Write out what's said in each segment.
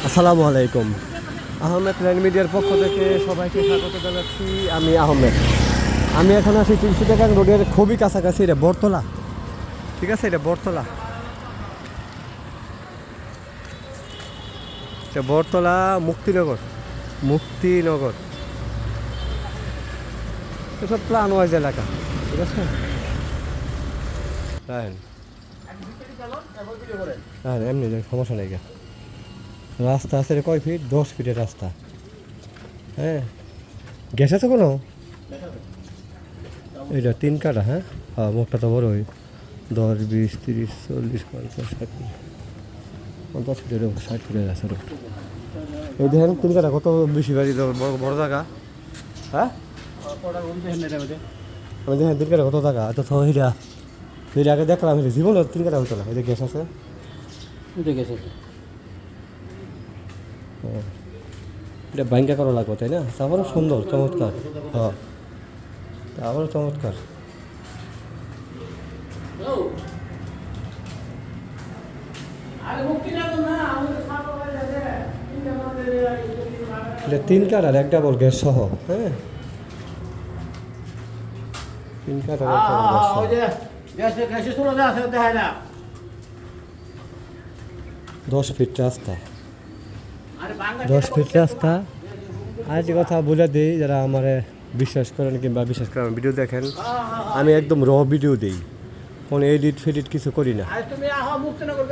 আসসালামু আলাইকুম। আহমেদ ল্যান্ড মিডিয়ার পক্ষ থেকে সবাইকে স্বাগত জানাচ্ছি। আমি আহমেদ। আমি এখন আছি চিলচিটাগাং রোডের খুবই কাছাকাছি। এটা বটতলা, ঠিক আছে? এটা বটতলা, এটা বটতলা মুক্তিনগর, মুক্তিনগর এসব প্ল্যান ওয়াইজ এলাকা, ঠিক আছে? হ্যাঁ হ্যাঁ, এমনি সমস্যা নেই। রাস্তা আছে রে কয় ফিট? 10 ফিটের রাস্তা। হ্যাঁ, গ্যাস আছে কোনো? এটা 3 কাটা। হ্যাঁ হ্যাঁ, মুখটা তো বড় ওই 10, 20, 30, 40, 50, 60, 50 ফিটের 60 ফিটের আছে রোড। এই দেখেন 3 কাটা কত বেশি বাড়ি, বড় বড় জায়গা। হ্যাঁ আমি দেখেন 3 কাটা কত জায়গা। এত হিরা হিরা আগে দেখলাম, হিরা জীবন 3 কাটা হতো না। এই যে গ্যাস আছে, এটা ব্যাংকা করা লাগবে, তাই না? তারপরে সুন্দর চমৎকার। হ্যাঁ, তারপরে চমৎকার। এটা 3 কাঠ আর 1 ডাবল গ্যাস সহ। হ্যাঁ, 3 কাঠ আর 1 ডাবল গ্যাস সহ। 10 ফিট রাস্তা, 10 ফিট রাস্তা। আজ কথা বলে দিই, যারা আমার বিশ্বাস করেন কিংবা বিশ্বাস করেন ভিডিও দেখেন, আমি একদম র ভিডিও দিই, কোনো এডিট ফেডিট কিছু করি না।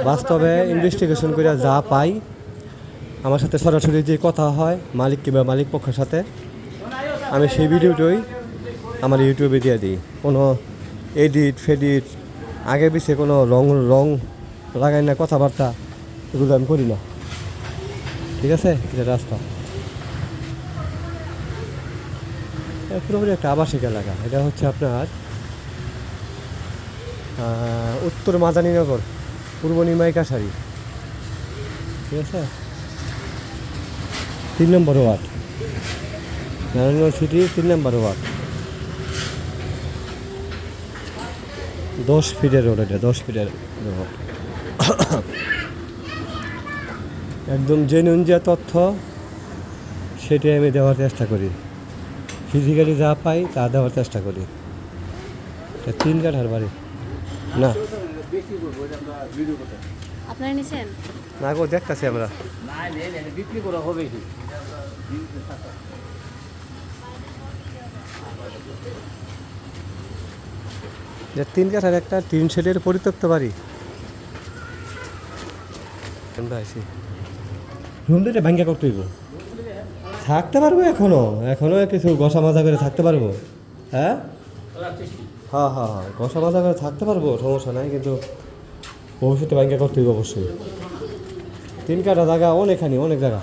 বাস্তবে ইনভেস্টিগেশন করে যা পাই, আমার সাথে সরাসরি যে কথা হয় মালিক কিংবা মালিক পক্ষের সাথে, আমি সেই ভিডিওটাই আমার ইউটিউবে দিয়ে দিই। কোনো এডিট ফেডিট আগে পিছিয়ে কোনো রং লাগাই না, কথাবার্তা এগুলো আমি করি না, ঠিক আছে? এটা রাস্তা পুরোপুরি একটা আবাসিক এলাকা। এটা হচ্ছে আপনার উত্তর মাদানীনগর, পূর্ব নিমাই কাছারি, ঠিক আছে? 3 নম্বর ওয়ার্ড, নারায়ণগঞ্জ সিটি 3 নম্বর ওয়ার্ড। 10 ফিটের রোড, এটা 10 ফিটের রোড। একদম জেনুইন যে তথ্য সেটাই আমি দেওয়ার চেষ্টা করি, ফিজিক্যালি যা পাই তা দেওয়ার চেষ্টা করি। 3 কাঠার বাড়ি না, আপনারা নিছেন না গো, দেখতেছি আমরা। বিক্রি করা হবে কি? যে 3 কাঠার একটা 3 শেডের পরিত্যক্ত বাড়ি। আমরা আছি রুম দুটো ভাঙ্গা করতে হইব, থাকতে পারবো এখনো কিছু ঘষা মাজা করে থাকতে পারবো। হ্যাঁ হ্যাঁ হ্যাঁ হ্যাঁ, ঘষা মাজা করে থাকতে পারবো, সমস্যা নাই, কিন্তু ভবিষ্যতে ভাঙ্গা করতে হইব অবশ্যই। 3 কাঠা জায়গা অনেকখানি, অনেক জায়গা।